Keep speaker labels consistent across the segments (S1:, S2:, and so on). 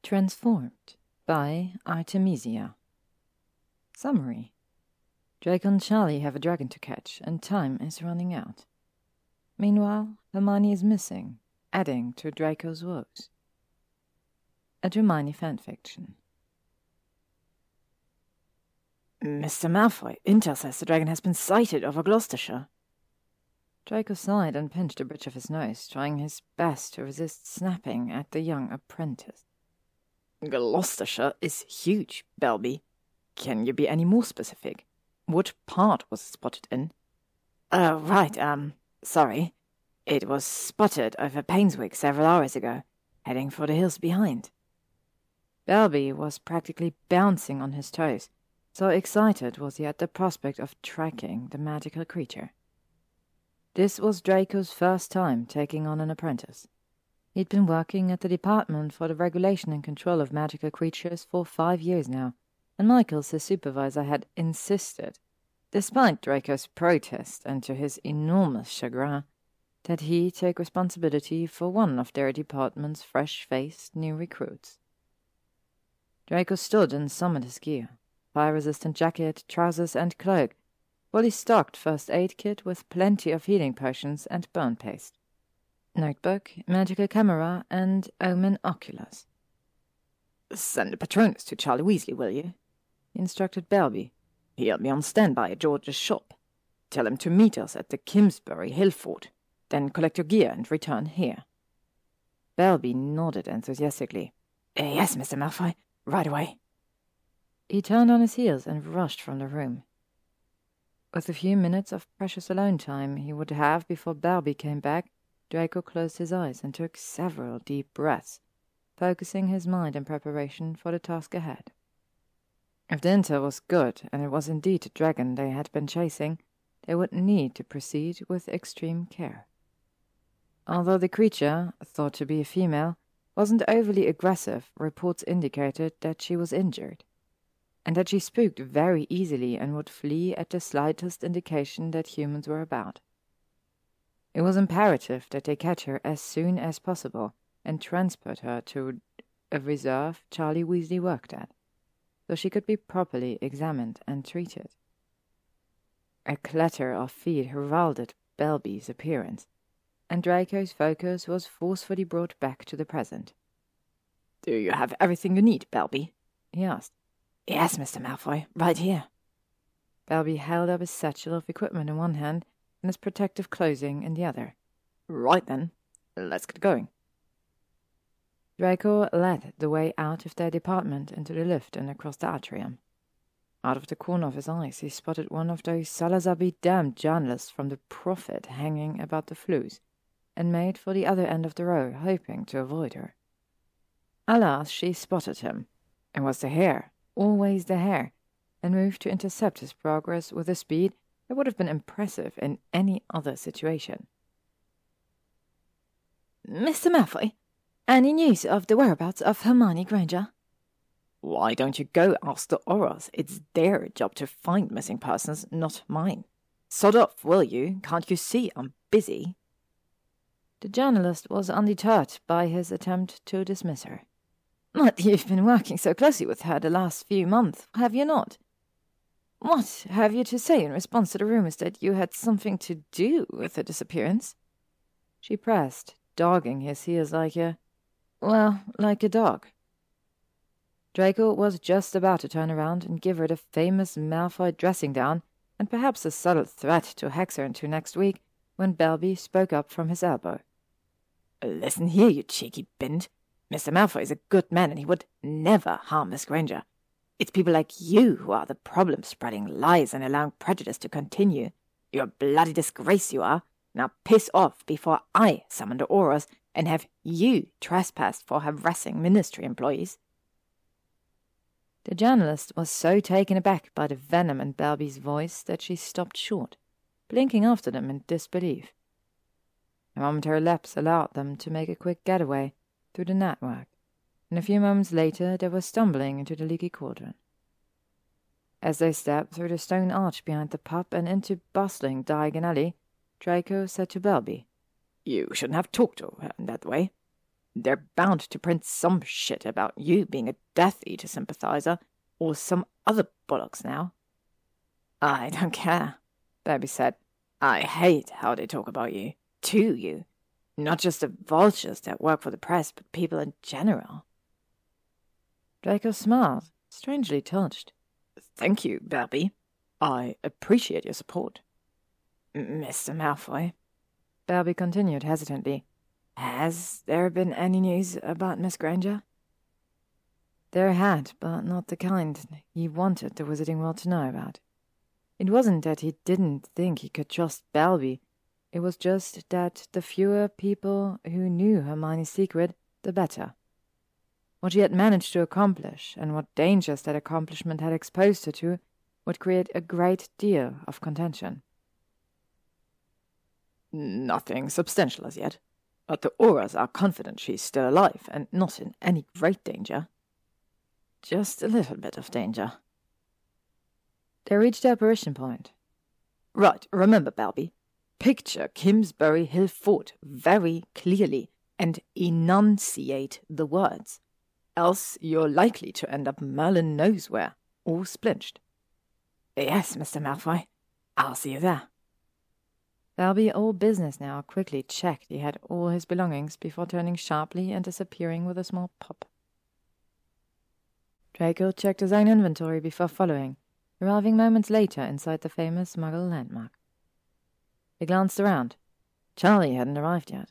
S1: Transformed by Art3misiA. Summary. Draco and Charlie have a dragon to catch, and time is running out. Meanwhile, Hermione is missing, adding to Draco's woes. A Dramione fanfiction.
S2: Mr. Malfoy, intel says the dragon has been sighted over Gloucestershire.
S1: Draco sighed and pinched the bridge of his nose, trying his best to resist snapping at the young apprentice.
S2: Gloucestershire is huge, Belby. Can you be any more specific? What part was it spotted in? Sorry. It was spotted over Painswick several hours ago, heading for the hills behind.
S1: Belby was practically bouncing on his toes, so excited was he at the prospect of tracking the magical creature. This was Draco's first time taking on an apprentice. He'd been working at the Department for the Regulation and Control of Magical Creatures for 5 years now, and Michaels, his supervisor, had insisted, despite Draco's protest and to his enormous chagrin, that he take responsibility for one of their department's fresh-faced new recruits. Draco stood and summoned his gear, fire-resistant jacket, trousers, and cloak, fully stocked first aid kit with plenty of healing potions and burn paste, notebook, magical camera, and omen oculars.
S2: "Send a Patronus to Charlie Weasley, will you?"
S1: instructed Belby.
S2: "He'll be on standby at George's shop. Tell him to meet us at the Kimsbury Hill Fort, then collect your gear and return here."
S1: Belby nodded enthusiastically.
S2: "Yes, Mr. Malfoy, right away."
S1: He turned on his heels and rushed from the room. With the few minutes of precious alone time he would have before Belby came back, Draco closed his eyes and took several deep breaths, focusing his mind in preparation for the task ahead. If the intel was good, and it was indeed the dragon they had been chasing, they would need to proceed with extreme care. Although the creature, thought to be a female, wasn't overly aggressive, reports indicated that she was injured, and that she spooked very easily and would flee at the slightest indication that humans were about. It was imperative that they catch her as soon as possible and transport her to a reserve Charlie Weasley worked at, so she could be properly examined and treated. A clatter of feet heralded Belby's appearance, and Draco's focus was forcefully brought back to the present.
S2: "Do you have everything you need, Belby?"
S1: he asked.
S2: "Yes, Mr. Malfoy, right here."
S1: Belby held up his satchel of equipment in one hand and his protective clothing in the other.
S2: "Right then, let's get going."
S1: Draco led the way out of their department into the lift and across the atrium. Out of the corner of his eyes he spotted one of those Salazar-be-damned journalists from the Prophet hanging about the flues, and made for the other end of the row, hoping to avoid her. Alas, she spotted him. It was the hair, always the hair, and moved to intercept his progress with a speed that would have been impressive in any other situation.
S3: "Mr. Malfoy, any news of the whereabouts of Hermione Granger?"
S2: "Why don't you go ask the Aurors? It's their job to find missing persons, not mine. Sod off, will you? Can't you see I'm busy?"
S1: The journalist was undeterred by his attempt to dismiss her.
S3: "But you've been working so closely with her the last few months, have you not? What have you to say in response to the rumors that you had something to do with her disappearance?"
S1: She pressed, dogging his heels like a dog. Draco was just about to turn around and give her the famous Malfoy dressing down, and perhaps a subtle threat to hex her into next week, when Belby spoke up from his elbow.
S2: "Listen here, you cheeky bint. Mr. Malfoy is a good man, and he would never harm Miss Granger. It's people like you who are the problem, spreading lies and allowing prejudice to continue. You're a bloody disgrace, you are. Now piss off before I summon the Aurors and have you trespassed for harassing ministry employees."
S1: The journalist was so taken aback by the venom in Belby's voice that she stopped short, blinking after them in disbelief. A momentary lapse allowed them to make a quick getaway through the network, and a few moments later they were stumbling into the leaky cauldron. As they stepped through the stone arch behind the pub and into bustling Diagon Alley, Draco said to Belby,
S2: "You shouldn't have talked to her in that way." They're bound to print some shit about you being a Death Eater sympathizer, or some other bollocks now. I don't care, Baby said. I hate how they talk about you, to you. Not just the vultures that work for the press, but people in general.
S1: Draco smiled, strangely touched.
S2: Thank you, Baby. I appreciate your support. Mr. Malfoy,
S1: Baby continued hesitantly.
S2: Has there been any news about Miss Granger?
S1: There had, but not the kind he wanted the Wizarding World to know about. It wasn't that he didn't think he could trust Belby. It was just that the fewer people who knew Hermione's secret, the better. What she had managed to accomplish, and what dangers that accomplishment had exposed her to, would create a great deal of contention.
S2: Nothing substantial as yet, but the Auras are confident she's still alive and not in any great danger. Just a little bit of danger.
S1: They reached the apparition point.
S2: Right, remember, Belby. Picture Kimsbury Hill Fort very clearly and enunciate the words. Else you're likely to end up Merlin knows where, or splinched. Yes, Mr. Malfoy. I'll see you there.
S1: Belby, all business now, quickly checked he had all his belongings before turning sharply and disappearing with a small pop. Draco checked his own inventory before following, arriving moments later inside the famous Muggle landmark. He glanced around. Charlie hadn't arrived yet.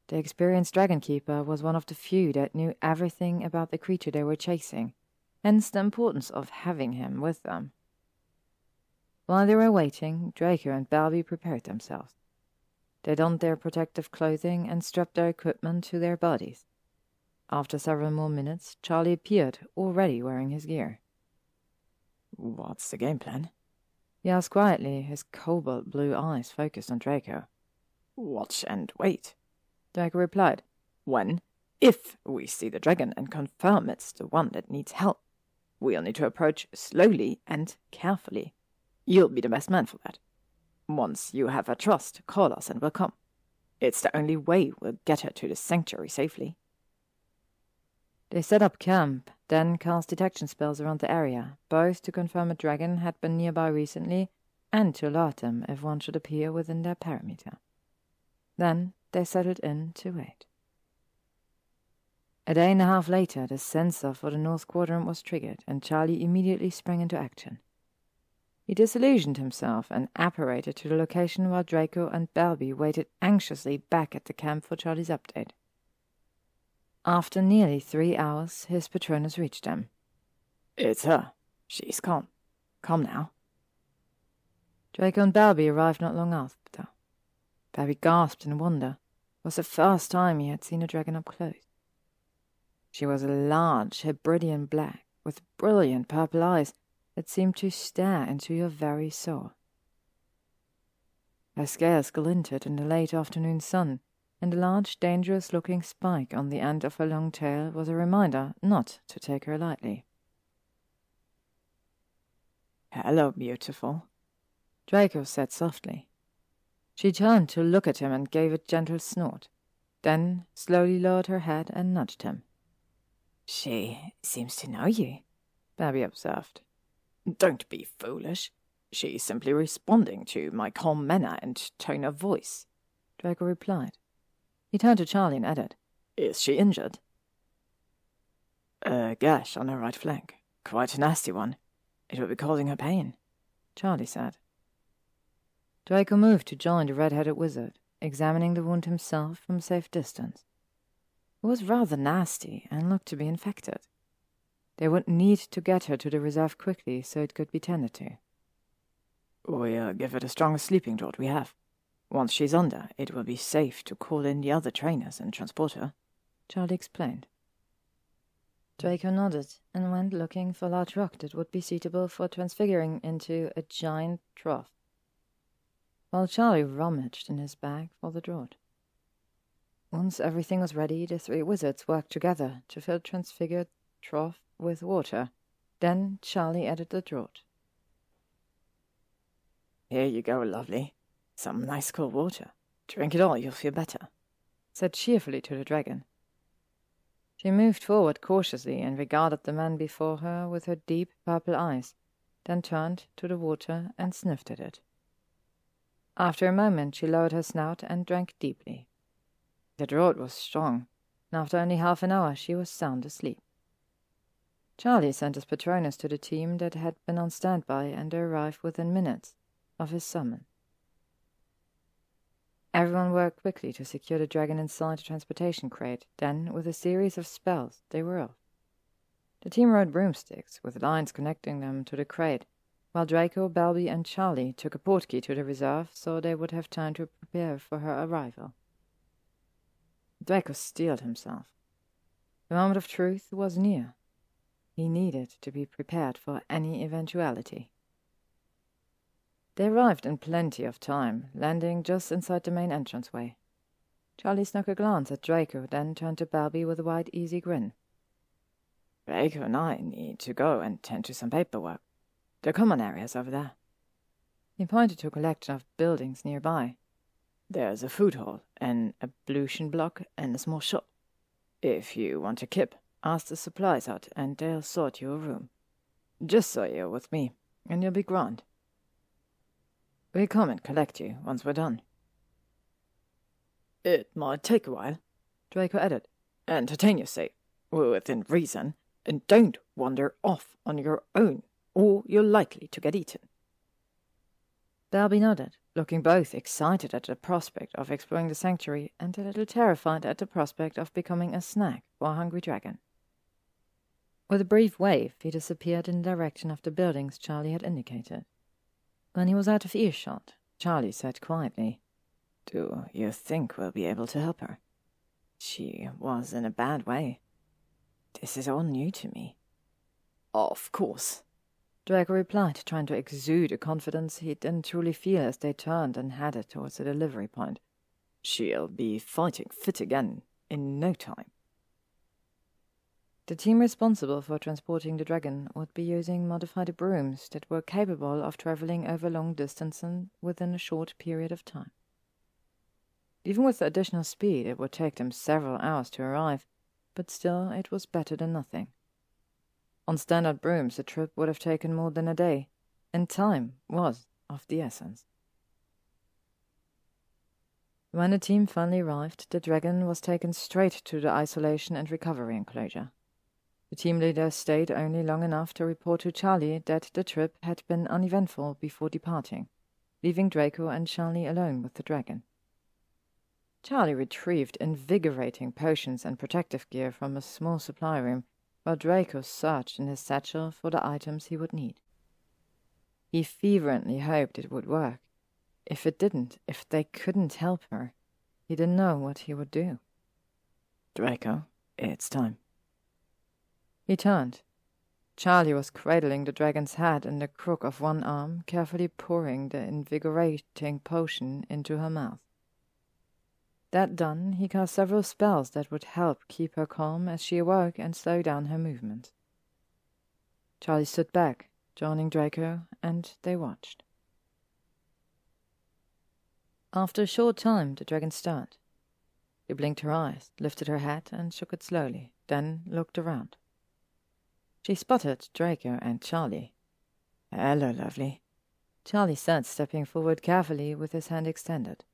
S1: The experienced Dragon Keeper was one of the few that knew everything about the creature they were chasing, hence the importance of having him with them. While they were waiting, Draco and Belby prepared themselves. They donned their protective clothing and strapped their equipment to their bodies. After several more minutes, Charlie appeared, already wearing his gear.
S2: What's the game plan?
S1: He asked quietly, his cobalt blue eyes focused on Draco.
S2: Watch and wait,
S1: Draco replied.
S2: If we see the dragon and confirm it's the one that needs help, we'll need to approach slowly and carefully. You'll be the best man for that. Once you have her trust, call us and we'll come. It's the only way we'll get her to the sanctuary safely.
S1: They set up camp, then cast detection spells around the area, both to confirm a dragon had been nearby recently and to alert them if one should appear within their perimeter. Then they settled in to wait. A day and a half later, the sensor for the North Quadrant was triggered, and Charlie immediately sprang into action. He disillusioned himself and apparated to the location while Draco and Belby waited anxiously back at the camp for Charlie's update. After nearly 3 hours, his Patronus reached them.
S2: It's her. She's calm. Calm now.
S1: Draco and Belby arrived not long after. Belby gasped in wonder. It was the first time he had seen a dragon up close. She was a large Hebridean black, with brilliant purple eyes that seemed to stare into your very soul. Her scales glinted in the late afternoon sun, and the large, dangerous-looking spike on the end of her long tail was a reminder not to take her lightly.
S2: Hello, beautiful,
S1: Draco said softly. She turned to look at him and gave a gentle snort, then slowly lowered her head and nudged him.
S2: She seems to know you,
S1: Belby observed.
S2: Don't be foolish. She's simply responding to my calm manner and tone of voice,
S1: Draco replied. He turned to Charlie and added,
S2: Is she injured? A gash on her right flank. Quite a nasty one. It will be causing her pain,
S1: Charlie said. Draco moved to join the red-headed wizard, examining the wound himself from a safe distance. It was rather nasty and looked to be infected. They would need to get her to the reserve quickly so it could be tended to.
S2: We'll give her the strongest sleeping draught we have. Once she's under, it will be safe to call in the other trainers and transport her,
S1: Charlie explained. Draco nodded and went looking for a large rock that would be suitable for transfiguring into a giant trough, while Charlie rummaged in his bag for the draught. Once everything was ready, the three wizards worked together to fill the transfigured trough with water. Then Charlie added the draught.
S2: Here you go, lovely. Some nice cool water. Drink it all, you'll feel better,
S1: said cheerfully to the dragon. She moved forward cautiously and regarded the man before her with her deep purple eyes, then turned to the water and sniffed at it. After a moment she lowered her snout and drank deeply. The draught was strong, and after only half an hour she was sound asleep. Charlie sent his Patronus to the team that had been on standby, and they arrived within minutes of his summon. Everyone worked quickly to secure the dragon inside the transportation crate. Then, with a series of spells, they were off. The team rode broomsticks, with lines connecting them to the crate, while Draco, Belby, and Charlie took a portkey to the reserve so they would have time to prepare for her arrival. Draco steeled himself. The moment of truth was near. He needed to be prepared for any eventuality. They arrived in plenty of time, landing just inside the main entranceway. Charlie snuck a glance at Draco, then turned to Belby with a wide, easy grin.
S2: Draco and I need to go and tend to some paperwork. The common area's over there.
S1: He pointed to a collection of buildings nearby.
S2: There's a food hall, an ablution block, and a small shop. If you want a kip, ask the supplies hut, and they'll sort you a room. Just so you're with me, and you'll be grand. We'll come and collect you once we're done. It might take a while, Draco added. Entertain yourself, within reason, and don't wander off on your own, or you're likely to get eaten.
S1: Belby nodded, looking both excited at the prospect of exploring the sanctuary and a little terrified at the prospect of becoming a snack for a hungry dragon. With a brief wave, he disappeared in the direction of the buildings Charlie had indicated. When he was out of earshot, Charlie said quietly,
S2: Do you think we'll be able to help her? She was in a bad way. This is all new to me. Of course,
S1: Draco replied, trying to exude a confidence he didn't truly feel as they turned and headed towards the delivery point.
S2: She'll be fighting fit again in no time.
S1: The team responsible for transporting the dragon would be using modified brooms that were capable of traveling over long distances within a short period of time. Even with the additional speed, it would take them several hours to arrive, but still it was better than nothing. On standard brooms, the trip would have taken more than a day, and time was of the essence. When the team finally arrived, the dragon was taken straight to the isolation and recovery enclosure. The team leader stayed only long enough to report to Charlie that the trip had been uneventful before departing, leaving Draco and Charlie alone with the dragon. Charlie retrieved invigorating potions and protective gear from a small supply room, while Draco searched in his satchel for the items he would need. He fervently hoped it would work. If it didn't, if they couldn't help her, he didn't know what he would do.
S2: Draco, it's time.
S1: He turned. Charlie was cradling the dragon's head in the crook of one arm, carefully pouring the invigorating potion into her mouth. That done, he cast several spells that would help keep her calm as she awoke and slow down her movements. Charlie stood back, joining Draco, and they watched. After a short time, the dragon stirred. She blinked her eyes, lifted her head, and shook it slowly, then looked around. She spotted Draco and Charlie.
S2: Hello, lovely,
S1: Charlie said, stepping forward carefully with his hand extended.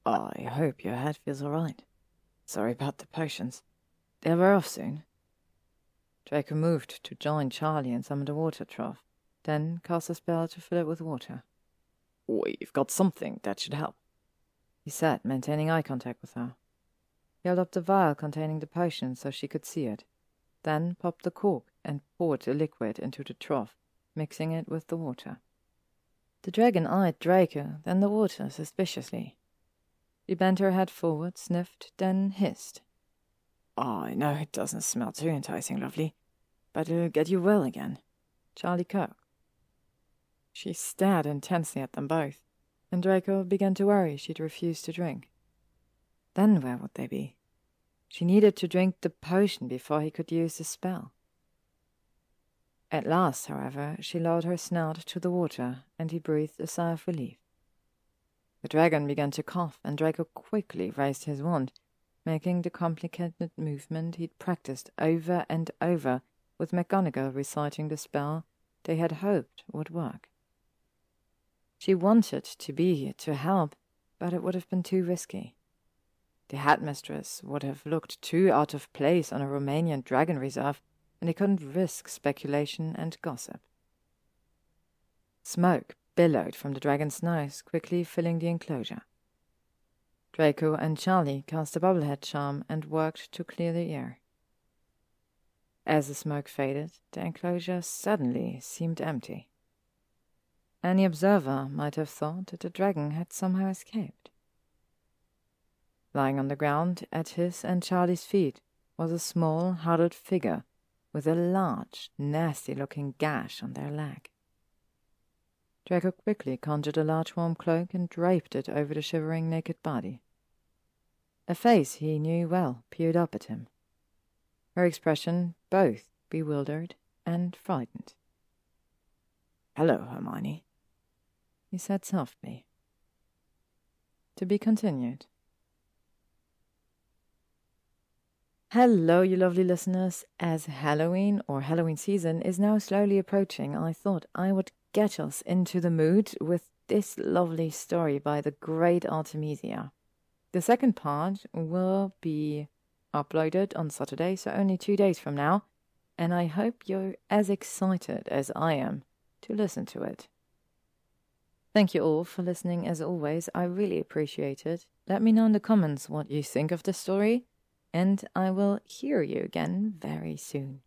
S2: I hope your head feels all right. Sorry about the potions. They'll wear off soon.
S1: Draco moved to join Charlie and summon the water trough, then cast a spell to fill it with water.
S2: We've got something that should help,
S1: he said, maintaining eye contact with her. He held up the vial containing the potion so she could see it, then popped the cork and poured the liquid into the trough, mixing it with the water. The dragon eyed Draco, then the water, suspiciously. She bent her head forward, sniffed, then hissed.
S2: I know it doesn't smell too enticing, lovely, but it'll get you well again.
S1: Charlie coughed. She stared intensely at them both, and Draco began to worry she'd refuse to drink. Then where would they be? She needed to drink the potion before he could use the spell. At last, however, she lowered her snout to the water, and he breathed a sigh of relief. The dragon began to cough, and Draco quickly raised his wand, making the complicated movement he'd practiced over and over, with McGonagall reciting the spell they had hoped would work. She wanted to be here to help, but it would have been too risky. The headmistress would have looked too out of place on a Romanian dragon reserve, and they couldn't risk speculation and gossip. Smoke billowed from the dragon's nose, quickly filling the enclosure. Draco and Charlie cast a bubblehead charm and worked to clear the air. As the smoke faded, the enclosure suddenly seemed empty. Any observer might have thought that the dragon had somehow escaped. Lying on the ground at his and Charlie's feet was a small, huddled figure with a large, nasty-looking gash on their leg. Draco quickly conjured a large warm cloak and draped it over the shivering naked body. A face he knew well peered up at him, her expression both bewildered and frightened.
S2: "Hello, Hermione,"
S1: he said softly. To be continued. Hello, you lovely listeners. As Halloween or Halloween season is now slowly approaching, I thought I would get us into the mood with this lovely story by the great Art3misiA. The second part will be uploaded on Saturday, so only 2 days from now, and I hope you're as excited as I am to listen to it. Thank you all for listening as always. I really appreciate it. Let me know in the comments what you think of the story, and I will hear you again very soon.